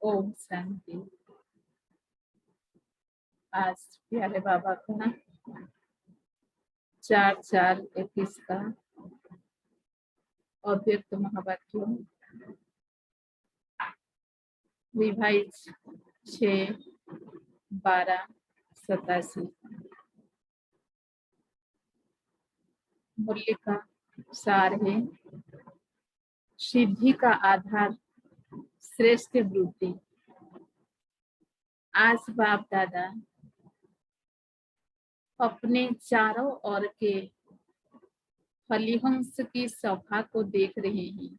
ओम शांति। आज प्यारे बाबा का 4/4/21 का अव्यक्त महावाक्य रिवाइज 6/12/87 मूल्य का सार है। सिद्धि का आधार श्रेष्ठ वृत्ति। आज बाप दादा अपने चारों ओर के हलिहंस की सभा को देख रहे हैं।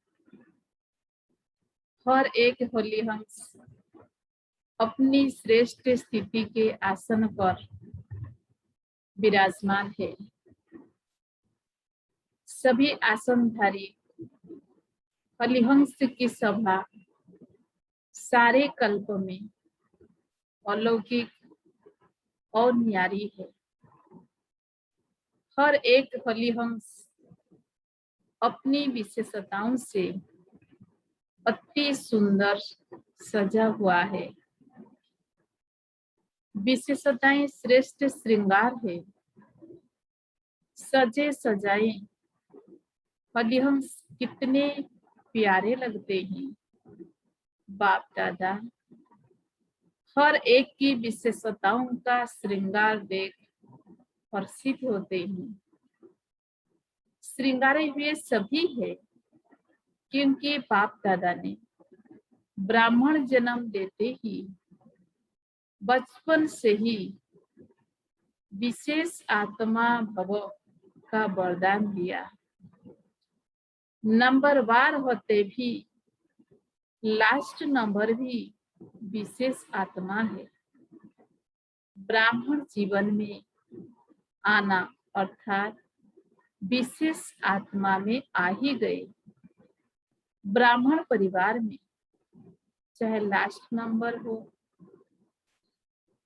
हर एक हलिहंस अपनी श्रेष्ठ स्थिति के आसन पर विराजमान है। सभी आसनधारी हलिहंस की सभा सारे कल्प में अलौकिक और न्यारी है। हर एक हलिहंस अपनी विशेषताओं से अति सुंदर सजा हुआ है। विशेषताएं श्रेष्ठ श्रृंगार है। सजे सजाए हलिहंस कितने प्यारे लगते हैं। बाप दादा हर एक की विशेषताओं का श्रृंगार देख प्रसिद्ध होते हैं। श्रृंगारे हुए सभी है क्योंकि बाप दादा ने ब्राह्मण जन्म देते ही बचपन से ही विशेष आत्मा भव का वरदान दिया। नंबरवार होते भी लास्ट नंबर भी विशेष आत्मा है। ब्राह्मण जीवन में आना अर्थात विशेष आत्मा में आ ही गए। ब्राह्मण परिवार में चाहे लास्ट नंबर हो,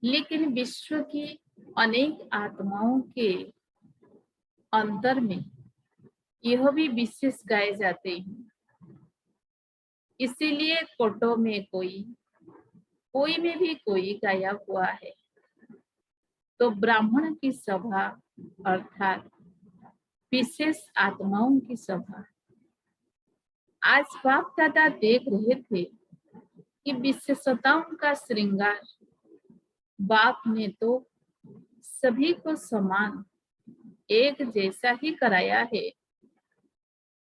लेकिन विश्व की अनेक आत्माओं के अंतर में यह भी विशेष गाए जाते हैं। इसीलिए कोटो में कोई में भी कोई गाया हुआ है। तो ब्राह्मण की सभा अर्थात विशेष आत्माओं की सभा। आज बाप दादा देख रहे थे कि विशेषताओं का श्रृंगार बाप ने तो सभी को समान एक जैसा ही कराया है,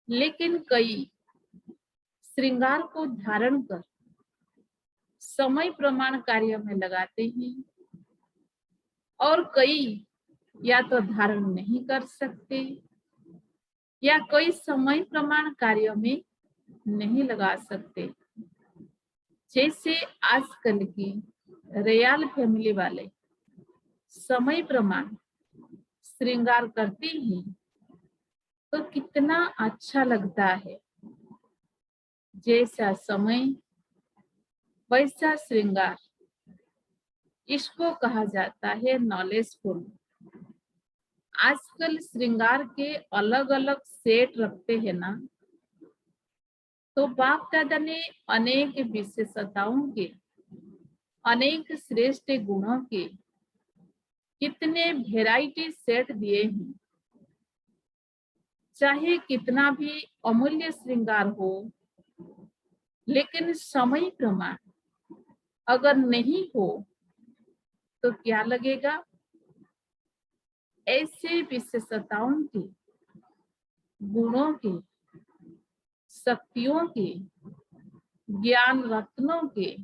लेकिन कई श्रृंगार को धारण कर समय प्रमाण कार्य में लगाते हैं और कई या तो धारण नहीं कर सकते या कोई समय प्रमाण कार्य में नहीं लगा सकते। जैसे आजकल की रियल फैमिली वाले समय प्रमाण श्रृंगार करती हैं तो कितना अच्छा लगता है। जैसा समय वैसा श्रृंगार, इसको कहा जाता है नॉलेजफुल। आजकल श्रृंगार के अलग अलग सेट रखते हैं ना, तो बाप दादा ने अनेक विशेषताओं के, अनेक श्रेष्ठ गुणों के कितने वैरायटी सेट दिए हैं। चाहे कितना भी अमूल्य श्रृंगार हो, लेकिन समय प्रमाण अगर नहीं हो तो क्या लगेगा। ऐसे विशेषताओं के, गुणों के, शक्तियों के, ज्ञान रत्नों के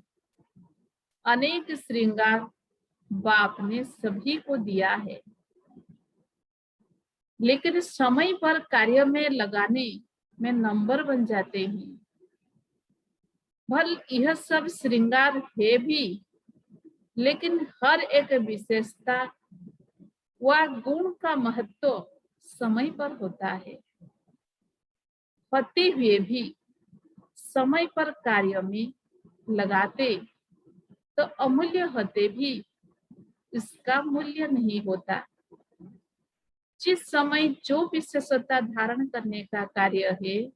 अनेक श्रृंगार बाप ने सभी को दिया है, लेकिन समय पर कार्य में लगाने में नंबर बन जाते हैं। भल यह सब श्रृंगार है भी, लेकिन हर एक विशेषता व गुण का महत्व समय पर होता है। होते हुए भी समय पर कार्य में लगाते तो अमूल्य होते भी इसका मूल्य नहीं होता। जिस समय जो विशेषता धारण करने का कार्य है,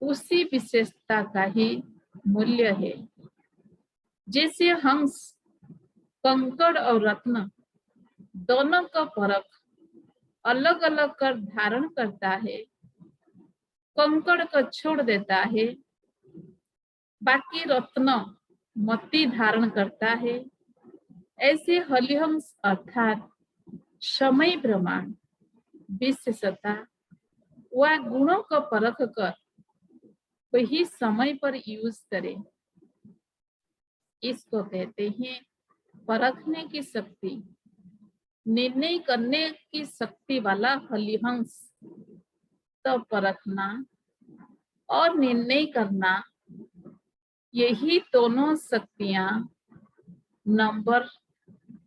उसी विशेषता का ही मूल्य है। जैसे हंस कंकड़ और रत्न दोनों का परख अलग अलग कर धारण करता है, कंकड़ को छोड़ देता है, बाकी रत्न मति धारण करता है। ऐसे हलिहंस अर्थात समय प्रमाण विशेषता व गुणों को परख कर वही समय पर यूज करे, इसको कहते हैं परखने की शक्ति। निर्णय करने की शक्ति वाला हलिहंस तो परखना और निर्णय करना, यही दोनों शक्तियां नंबर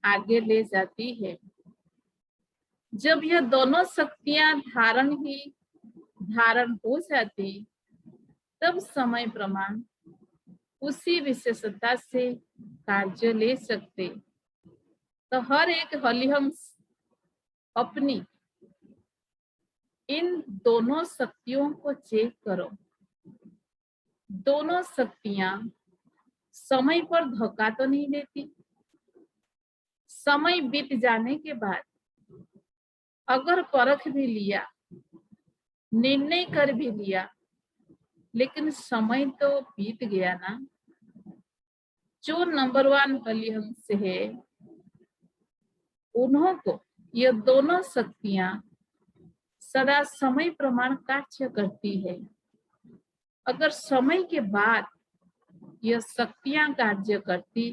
आगे ले जाती है। जब यह दोनों शक्तियां धारण हो जाती, तब समय प्रमाण उसी विशेषता से कार्य ले सकते। तो हर एक हलिहंस अपनी इन दोनों शक्तियों को चेक करो। दोनों शक्तियां समय पर धोखा तो नहीं देती। समय बीत जाने के बाद अगर परख भी लिया, निर्णय कर भी लिया, लेकिन समय तो बीत गया ना। जो नंबर 1 हलिहंस है, उन्हों को ये दोनों शक्तियां सदा समय प्रमाण कार्य करती है। अगर समय के बाद यह शक्तियां कार्य करती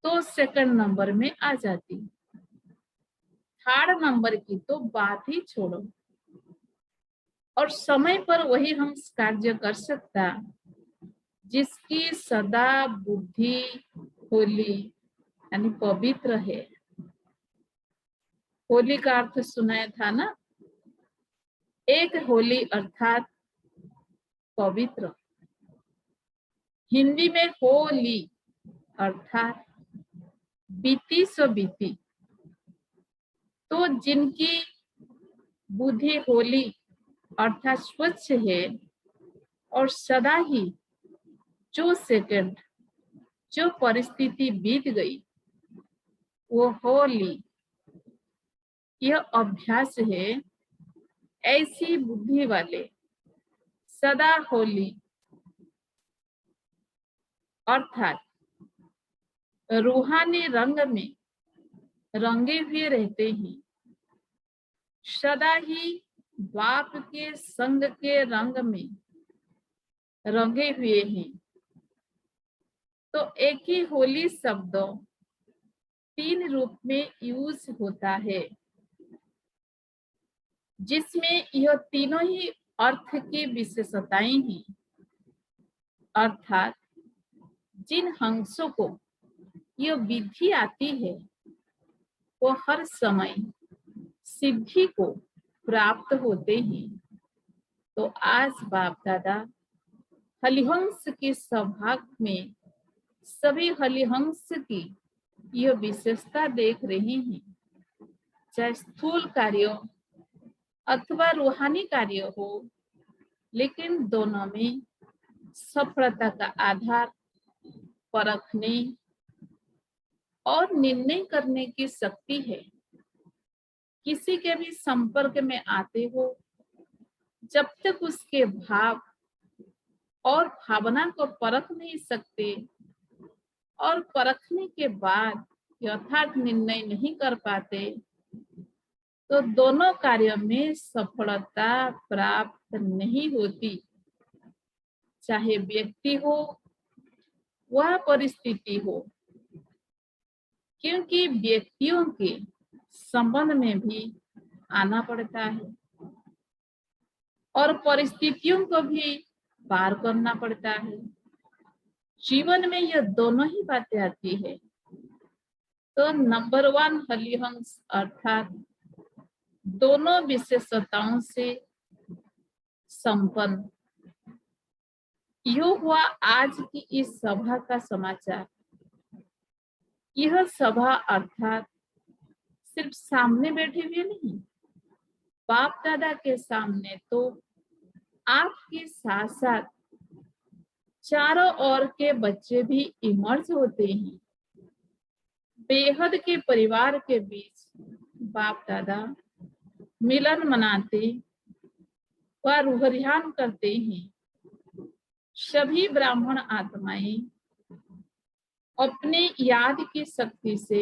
तो सेकंड नंबर में आ जाती। थर्ड नंबर की तो बात ही छोड़ो। और समय पर वही हम कार्य कर सकता जिसकी सदा बुद्धि होली यानी पवित्र है। होली का अर्थ सुनाया था ना, एक होली अर्थात पवित्र। हिंदी में होली अर्थात बीती सो बीती। तो जिनकी बुद्धि होली अर्थात स्वच्छ है और सदा ही जो सेकंड जो परिस्थिति बीत गई वो होली, यह अभ्यास है। ऐसी बुद्धि वाले सदा होली अर्थात रूहानी रंग में रंगे हुए रहते हैं, सदा ही बाप के संग के रंग में रंगे हुए हैं। तो एक ही होली शब्द 3 रूप में यूज होता है, जिसमें यह तीनों ही अर्थ की विशेषताएं हैं। अर्थात जिन हंसों को यह विधि आती है वो हर समय सिद्धि को प्राप्त होते हैं। तो आज बाप दादा हलिहंस के सौभाग्य में सभी हलिहंस की यह विशेषता देख रहे हैं। चाहे स्थूल कार्य अथवा रूहानी कार्य हो, लेकिन दोनों में सफलता का आधार परखने और निर्णय करने की शक्ति है। किसी के भी संपर्क में आते हो, जब तक उसके भाव और भावना को परख नहीं सकते और परखने के बाद यथार्थ निर्णय नहीं कर पाते, तो दोनों कार्यों में सफलता प्राप्त नहीं होती। चाहे व्यक्ति हो वह परिस्थिति हो, क्योंकि व्यक्तियों के संबंध में भी आना पड़ता है और परिस्थितियों को भी पार करना पड़ता है। जीवन में यह दोनों ही बातें आती है। तो नंबर 1 हलिहंस अर्थात दोनों विशेषताओं से संपन्न। यह हुआ आज की इस सभा का समाचार। यह सभा अर्थात सिर्फ सामने बैठे हुए नहीं, बाप दादा के सामने तो आपके साथ साथ चारों ओर के बच्चे भी इमर्ज होते हैं। बेहद के परिवार के बीच बाप दादा मिलन मनाते व रूहरियान करते हैं। सभी ब्राह्मण आत्माएं अपने याद की शक्ति से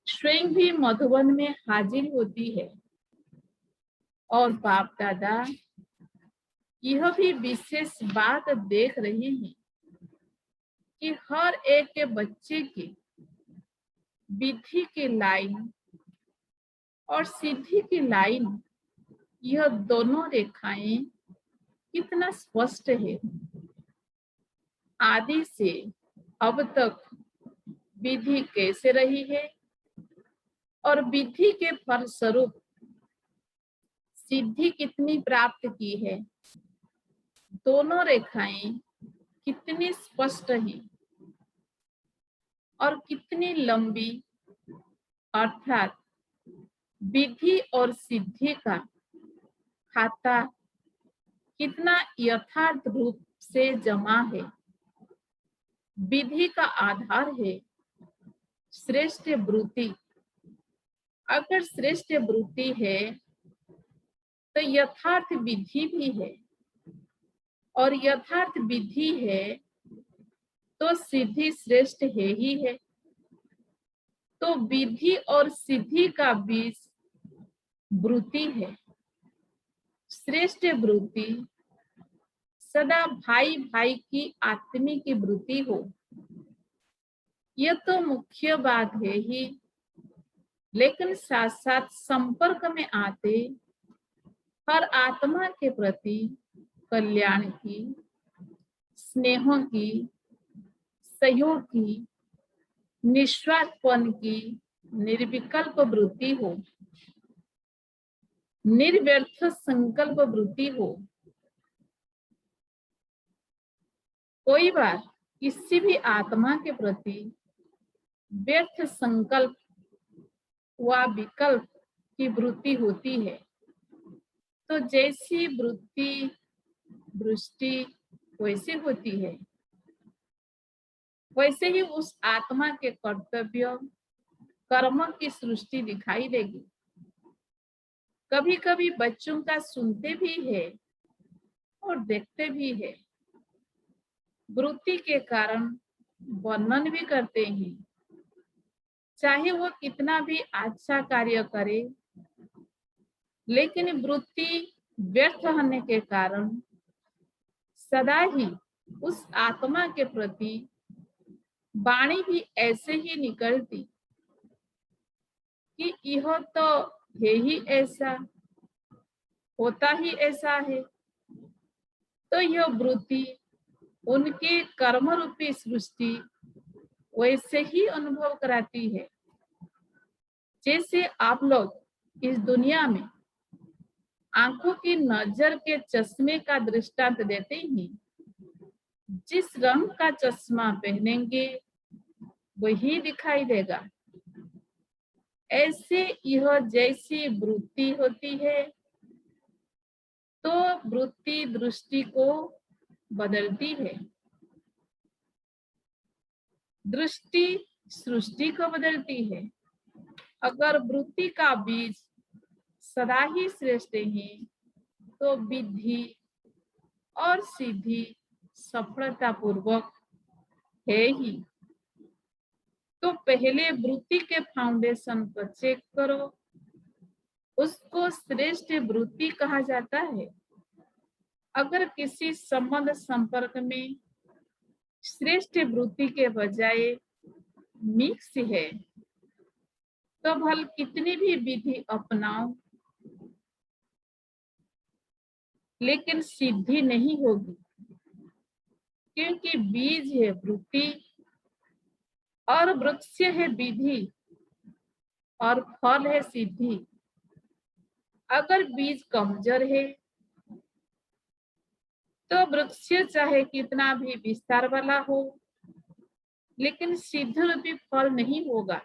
स्वयं भी मधुबन में हाजिर होती है और बाप दादा यह भी विशेष बात देख रहे हैं कि हर एक के बच्चे की विधि की लाइन और सिद्धि की लाइन, यह दोनों रेखाएं कितना स्पष्ट है। आदि से अब तक विधि कैसे रही है और विधि के फलस्वरूप सिद्धि कितनी प्राप्त की है, दोनों रेखाएं कितनी स्पष्ट हैं और कितनी लंबी, अर्थात विधि और सिद्धि का खाता कितना यथार्थ रूप से जमा है। विधि का आधार है श्रेष्ठ वृत्ति। अगर श्रेष्ठ वृत्ति है तो यथार्थ विधि भी है और यथार्थ विधि है तो सिद्धि श्रेष्ठ है ही है। तो विधि और सिद्धि का बीज वृत्ति है। श्रेष्ठ वृत्ति सदा भाई भाई की आत्मिक वृत्ति हो, यह तो मुख्य बात है ही, लेकिन साथ साथ संपर्क में आते हर आत्मा के प्रति कल्याण की, स्नेह की, सहयोग की, निस्वार्थपन की निर्विकल्प वृत्ति हो, निर्व्यर्थ संकल्प वृत्ति हो। कोई बार किसी भी आत्मा के प्रति व्यर्थ संकल्प व विकल्प की वृत्ति होती है, तो जैसी वृत्ति दृष्टि वैसे होती है, वैसे ही उस आत्मा के कर्तव्य कर्म की सृष्टि दिखाई देगी। कभी कभी बच्चों का सुनते भी है और देखते भी है, वृत्ति के कारण वर्णन भी करते हैं, चाहे वो कितना भी अच्छा कार्य करे, लेकिन वृत्ति व्यर्थ होने के कारण सदा ही उस आत्मा के प्रति वाणी भी ऐसे ही निकलती कि यह तो है ही ऐसा, होता ही ऐसा है। तो यह वृत्ति उनके कर्म रूपी सृष्टि वैसे ही अनुभव कराती है। जैसे आप लोग इस दुनिया में आंखों की नजर के चश्मे का दृष्टांत देते ही, जिस रंग का चश्मा पहनेंगे वही दिखाई देगा। ऐसे यह जैसी वृत्ति होती है तो वृत्ति दृष्टि को बदलती है, दृष्टि सृष्टि को बदलती है। अगर वृत्ति का बीज सदा ही श्रेष्ठ है तो विधि और सिद्धि सफलता पूर्वक है ही। तो पहले वृत्ति के फाउंडेशन को चेक करो, उसको श्रेष्ठ वृत्ति कहा जाता है। अगर किसी संबंध संपर्क में श्रेष्ठ वृत्ति के बजाय मिक्स है तो भल कितनी भी विधि अपनाओ, लेकिन सिद्धि नहीं होगी, क्योंकि बीज है वृत्ति और वृक्ष है विधि और फल है सिद्धि। अगर बीज कमजोर है तो वृक्ष चाहे कितना भी विस्तार वाला हो, लेकिन सिद्ध रूपी फल नहीं होगा।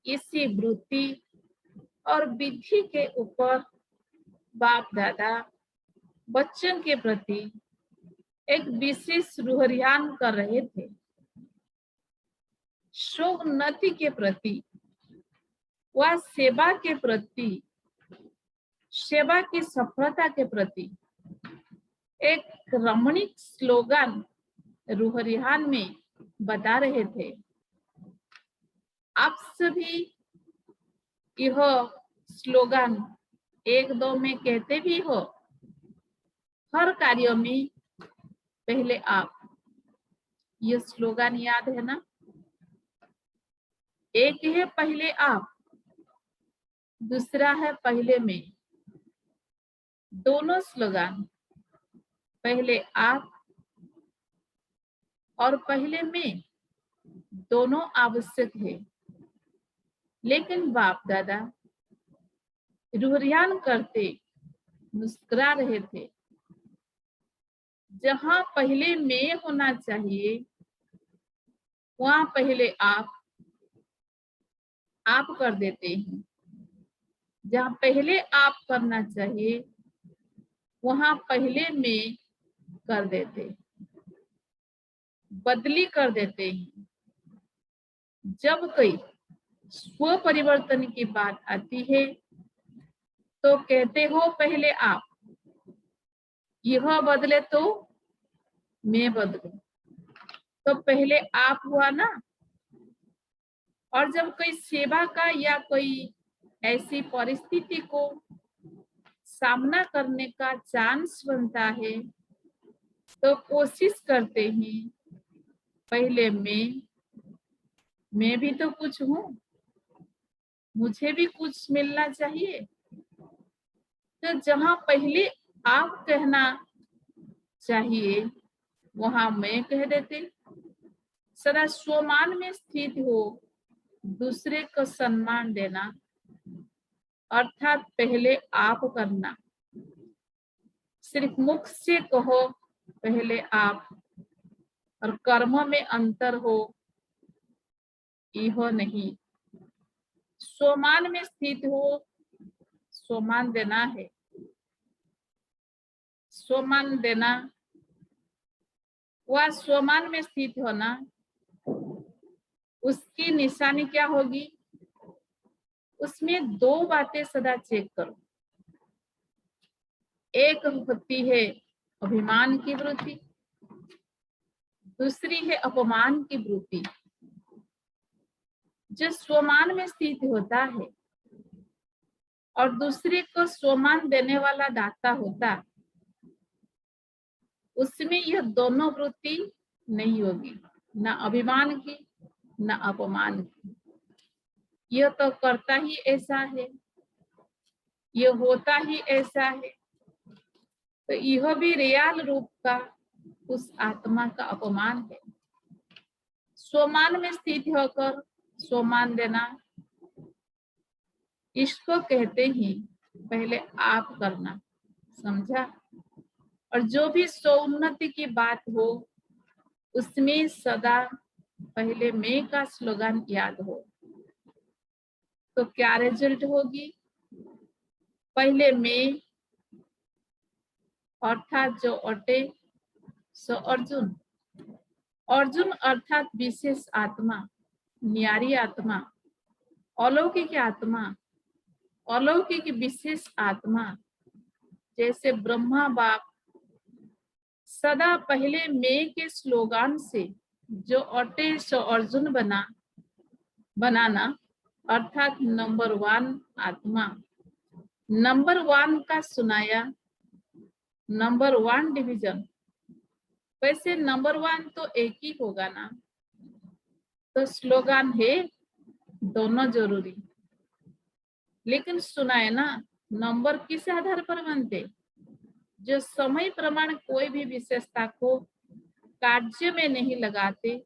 इसी वृत्ति और विधि के ऊपर बाप दादा बच्चों के प्रति एक विशेष रुहरियान कर रहे थे, शोन्नति के प्रति व सेवा के प्रति, सेवा की सफलता के प्रति एक रमणीक स्लोगन रुहरियान में बता रहे थे। आप सभी यह स्लोगन एक दो में कहते भी हो, हर कार्य में पहले आप, ये स्लोगन याद है ना? एक है पहले आप, दूसरा है पहले मैं। दोनों स्लोगन, पहले आप और पहले मैं, दोनों आवश्यक है। लेकिन बाप दादा रुहरियान करते मुस्कुरा रहे थे। जहां पहले मैं होना चाहिए, वहां पहले आप कर देते हैं। जहां पहले आप करना चाहिए, वहां पहले मैं कर देते, बदली कर देते हैं। जब कोई स्व परिवर्तन की बात आती है तो कहते हो पहले आप, यह बदले तो मैं बदलूं। तो पहले आप हुआ ना। और जब कोई सेवा का या कोई ऐसी परिस्थिति को सामना करने का चांस बनता है तो कोशिश करते हैं पहले मैं भी तो कुछ हूँ, मुझे भी कुछ मिलना चाहिए। तो जहां पहले आप कहना चाहिए, वहां मैं कह देते। सदा स्वमान में स्थित हो, दूसरे को सम्मान देना, अर्थात पहले आप करना। सिर्फ मुख से कहो पहले आप और कर्म में अंतर हो, यह नहीं। स्वमान में स्थित हो, स्वमान देना है। स्वमान देना व स्वमान में स्थित होना, उसकी निशानी क्या होगी? उसमें दो बातें सदा चेक करो। एक होती है अभिमान की वृत्ति, दूसरी है अपमान की वृत्ति। जो स्वमान में स्थित होता है और दूसरे को स्वमान देने वाला दाता होता, उसमें यह दोनों वृत्ति नहीं होगी, न अभिमान की न अपमान की। यह तो करता ही ऐसा है, यह होता ही ऐसा है। तो यह भी रियल रूप का उस आत्मा का अपमान है। स्वमान में स्थित होकर स्वमान देना, इसको कहते ही पहले आप करना। समझा? और जो भी स्वोन्नति की बात हो, उसमें सदा पहले मैं का स्लोगन याद हो। तो क्या रिजल्ट होगी? पहले मैं, अर्थात जो अटे सो अर्जुन। अर्जुन अर्थात विशेष आत्मा, न्यारी आत्मा, अलौकिक आत्मा, अलौकिक विशेष आत्मा। जैसे ब्रह्मा बाप सदा पहले मैं के स्लोगन से जो अटे सो अर्जुन बनाना, अर्थात नंबर 1 आत्मा, नंबर 1 का सुनाया, नंबर 1 डिवीजन। वैसे नंबर 1 तो एक ही होगा ना। तो स्लोगन है दोनों जरूरी, लेकिन सुनाए ना, नंबर किस आधार पर बनते? जो समय प्रमाण कोई भी विशेषता को कार्य में नहीं लगाते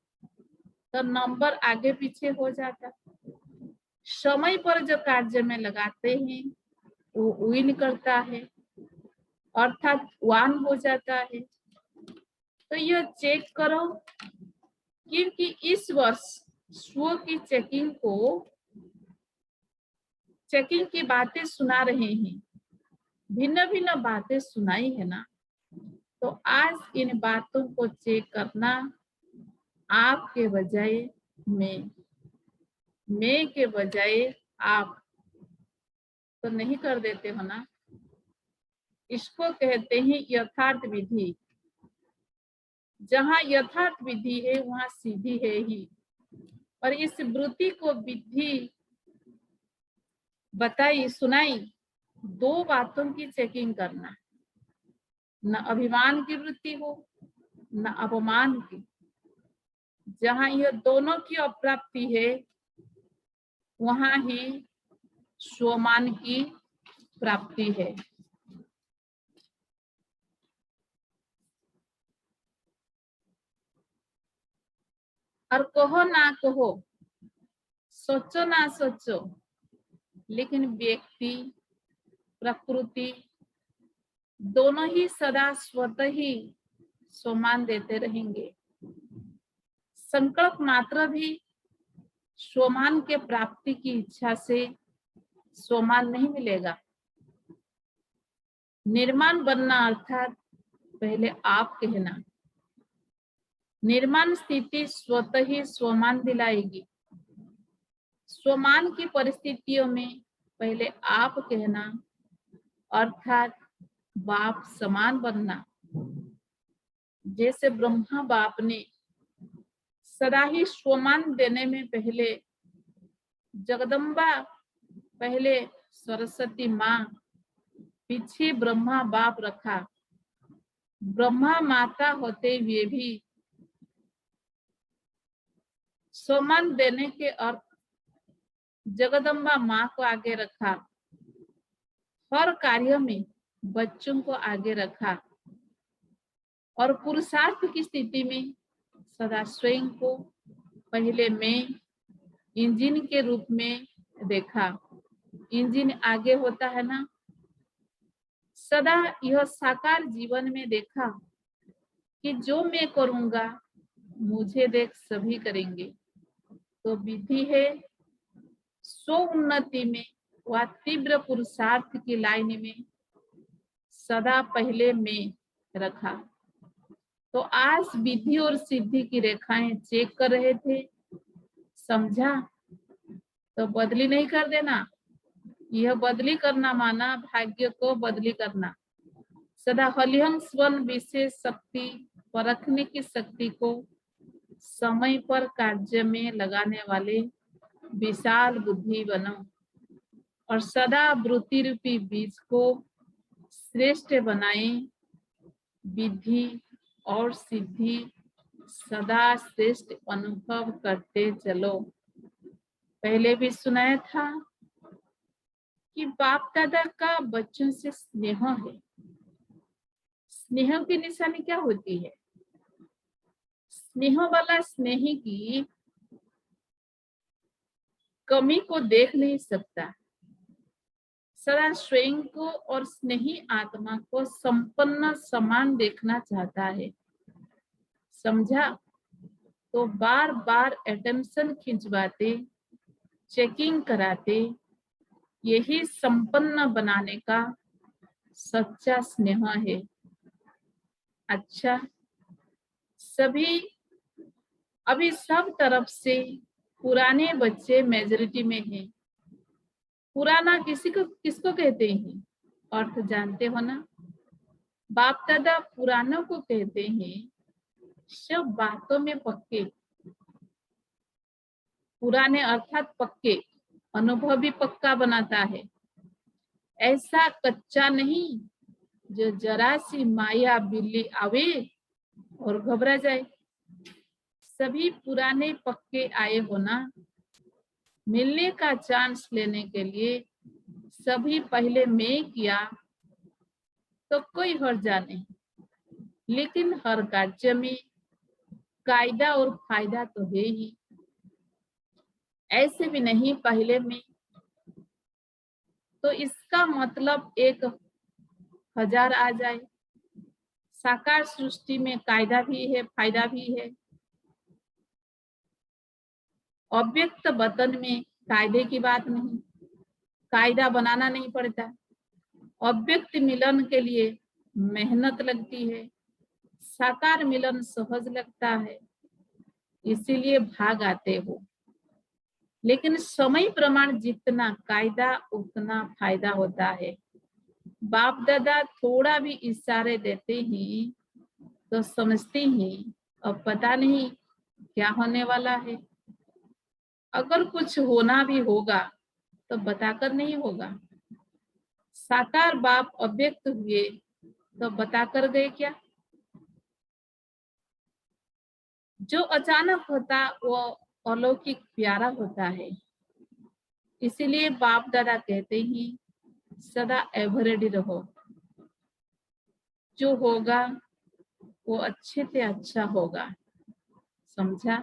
तो नंबर आगे पीछे हो जाता। समय पर जो कार्य में लगाते हैं वो विन करता है, अर्थात 1 हो जाता है। तो यह चेक करो, क्योंकि इस वर्ष स्व की चेकिंग की बातें सुना रहे हैं, भिन्न भिन्न बातें सुनाई है ना। तो आज इन बातों को चेक करना, आपके बजाय मैं के बजाय आप, तो नहीं कर देते हो ना। इसको कहते हैं यथार्थ विधि। जहाँ यथार्थ विधि है वहाँ सीधी है ही। और इस वृत्ति को विधि बताई सुनाई, दो बातों की चेकिंग करना, न अभिमान की वृत्ति हो न अपमान की। जहाँ यह दोनों की अप्राप्ति है वहां ही स्वमान की प्राप्ति है। और कहो ना कहो, सोचो ना सोचो, लेकिन व्यक्ति प्रकृति दोनों ही सदा स्वतः ही स्वमान देते रहेंगे। संकल्प मात्र भी स्वमान के प्राप्ति की इच्छा से स्वमान नहीं मिलेगा। निर्माण बनना अर्थात पहले आप कहना। निर्माण स्थिति स्वतः ही स्वमान दिलाएगी। स्वमान की परिस्थितियों में पहले आप कहना अर्थात बाप समान बनना। जैसे ब्रह्मा बाप ने सदा ही स्वमान देने में पहले जगदम्बा, पहले सरस्वती माँ, पीछे ब्रह्मा बाप रखा। ब्रह्मा माता होते हुए भी स्वमान देने के अर्थ जगदम्बा माँ को आगे रखा। हर कार्य में बच्चों को आगे रखा और पुरुषार्थ की स्थिति में सदा स्वयं को पहले मैं इंजन के रूप में देखा। इंजन आगे होता है ना। सदा यह साकार जीवन में देखा कि जो मैं करूंगा मुझे देख सभी करेंगे। तो विधि है स्व उन्नति में व तीव्र पुरुषार्थ की लाइन में सदा पहले मैं रखा। तो आज विधि और सिद्धि की रेखाएं चेक कर रहे थे, समझा? तो बदली नहीं कर देना। यह बदली करना माना भाग्य को बदली करना। सदा हलिहंग स्वन विशेष शक्ति परखने की शक्ति को समय पर कार्य में लगाने वाले विशाल बुद्धि बनो और सदा वृत्ति रूपी बीज को श्रेष्ठ बनाए। विधि और सिद्धि सदा श्रेष्ठ अनुभव करते चलो। पहले भी सुनाया था कि बाप दादा का बच्चों से स्नेह है। स्नेह की निशानी क्या होती है? स्नेह वाला स्नेही की कमी को देख नहीं सकता, सदा स्वयं को और स्नेही आत्मा को संपन्न समान देखना चाहता है। समझा? तो बार बार अटेंशन खिंचवाते, चेकिंग कराते, यही संपन्न बनाने का सच्चा स्नेह है। अच्छा, सभी अभी सब तरफ से पुराने बच्चे मेजॉरिटी में हैं। पुराना किसको कहते हैं? अर्थ जानते हो ना? बाप दादा पुरानों को कहते हैं सब बातों में पक्के। पुराने अर्थात पक्के, अनुभव भी पक्का बनाता है। ऐसा कच्चा नहीं जो जरा सी माया बिल्ली आवे और घबरा जाए। सभी पुराने पक्के आए हो ना। मिलने का चांस लेने के लिए सभी पहले मैं किया तो कोई हर्जा नहीं, लेकिन हर कार्य में कायदा और फायदा तो है ही। ऐसे भी नहीं पहले में, तो इसका मतलब 1000 आ जाए। साकार सृष्टि में कायदा भी है, फायदा भी है। अव्यक्त वतन में कायदे की बात नहीं, कायदा बनाना नहीं पड़ता। अव्यक्त मिलन के लिए मेहनत लगती है, साकार मिलन सहज लगता है, इसीलिए भाग आते हो। लेकिन समय प्रमाण जितना कायदा उतना फायदा होता है। बाप दादा थोड़ा भी इशारे देते ही तो समझते ही अब पता नहीं क्या होने वाला है। अगर कुछ होना भी होगा तो बताकर नहीं होगा। साकार बाप अव्यक्त हुए तो बताकर गए क्या? जो अचानक होता वो अलौकिक प्यारा होता है। इसीलिए बाप दादा कहते ही सदा एवरेडी रहो। जो होगा वो अच्छे से अच्छा होगा, समझा?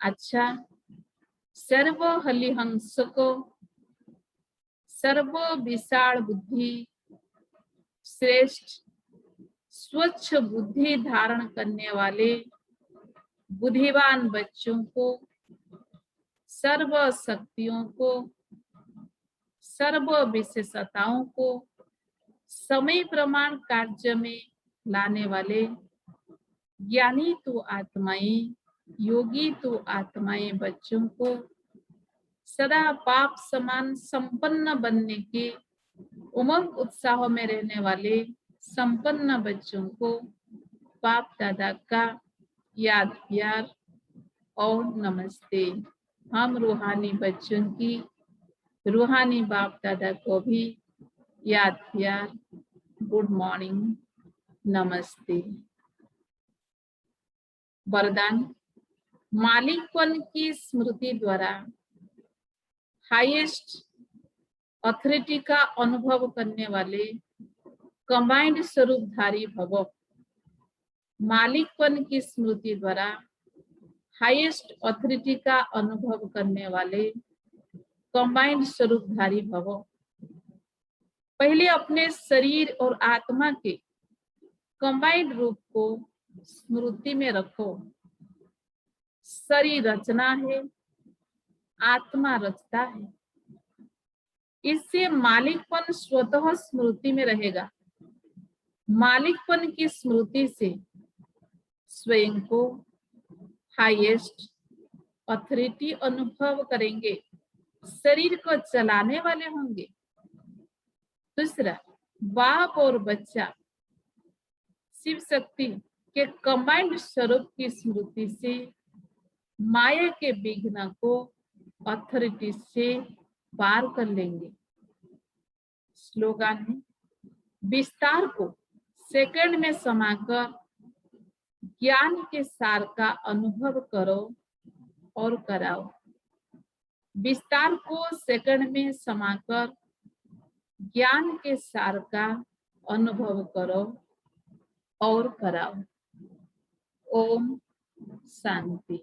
अच्छा, सर्व हलिहंस को सर्व विशाल बुद्धि श्रेष्ठ स्वच्छ बुद्धि धारण करने वाले बुद्धिमान बच्चों को, सर्व शक्तियों को, सर्व विशेषताओं को समय प्रमाण कार्य में लाने वाले ज्ञानी तो आत्माएं, योगी तो आत्माएं बच्चों को सदा पाप समान संपन्न बनने के उमंग उत्साह में रहने वाले संपन्न बच्चों को बाप दादा का याद प्यार और नमस्ते। हम रूहानी बच्चों की रूहानी बाप दादा को भी याद प्यार, गुड मॉर्निंग, नमस्ते। वरदान, मालिकपन की स्मृति द्वारा हाईएस्ट अथॉरिटी का अनुभव करने वाले कंबाइंड स्वरूपधारी भव। मालिकपन की स्मृति द्वारा हाईएस्ट अथॉरिटी का अनुभव करने वाले कंबाइंड स्वरूपधारी भव। पहले अपने शरीर और आत्मा के कंबाइंड रूप को स्मृति में रखो। शरीर रचना है, आत्मा रचता है। इससे मालिकपन स्वतः स्मृति में रहेगा। मालिकपन की स्मृति से स्वयं को हाईएस्ट अथॉरिटी अनुभव करेंगे, शरीर को चलाने वाले होंगे। दूसरा, बाप और बच्चा शिव शक्ति के कंबाइंड स्वरूप की स्मृति से माया के विघ्न को अथॉरिटी से पार कर लेंगे। स्लोगन है, विस्तार को सेकंड में समाकर ज्ञान के सार का अनुभव करो और कराओ। विस्तार को सेकंड में समाकर ज्ञान के सार का अनुभव करो और कराओ। ओम शांति।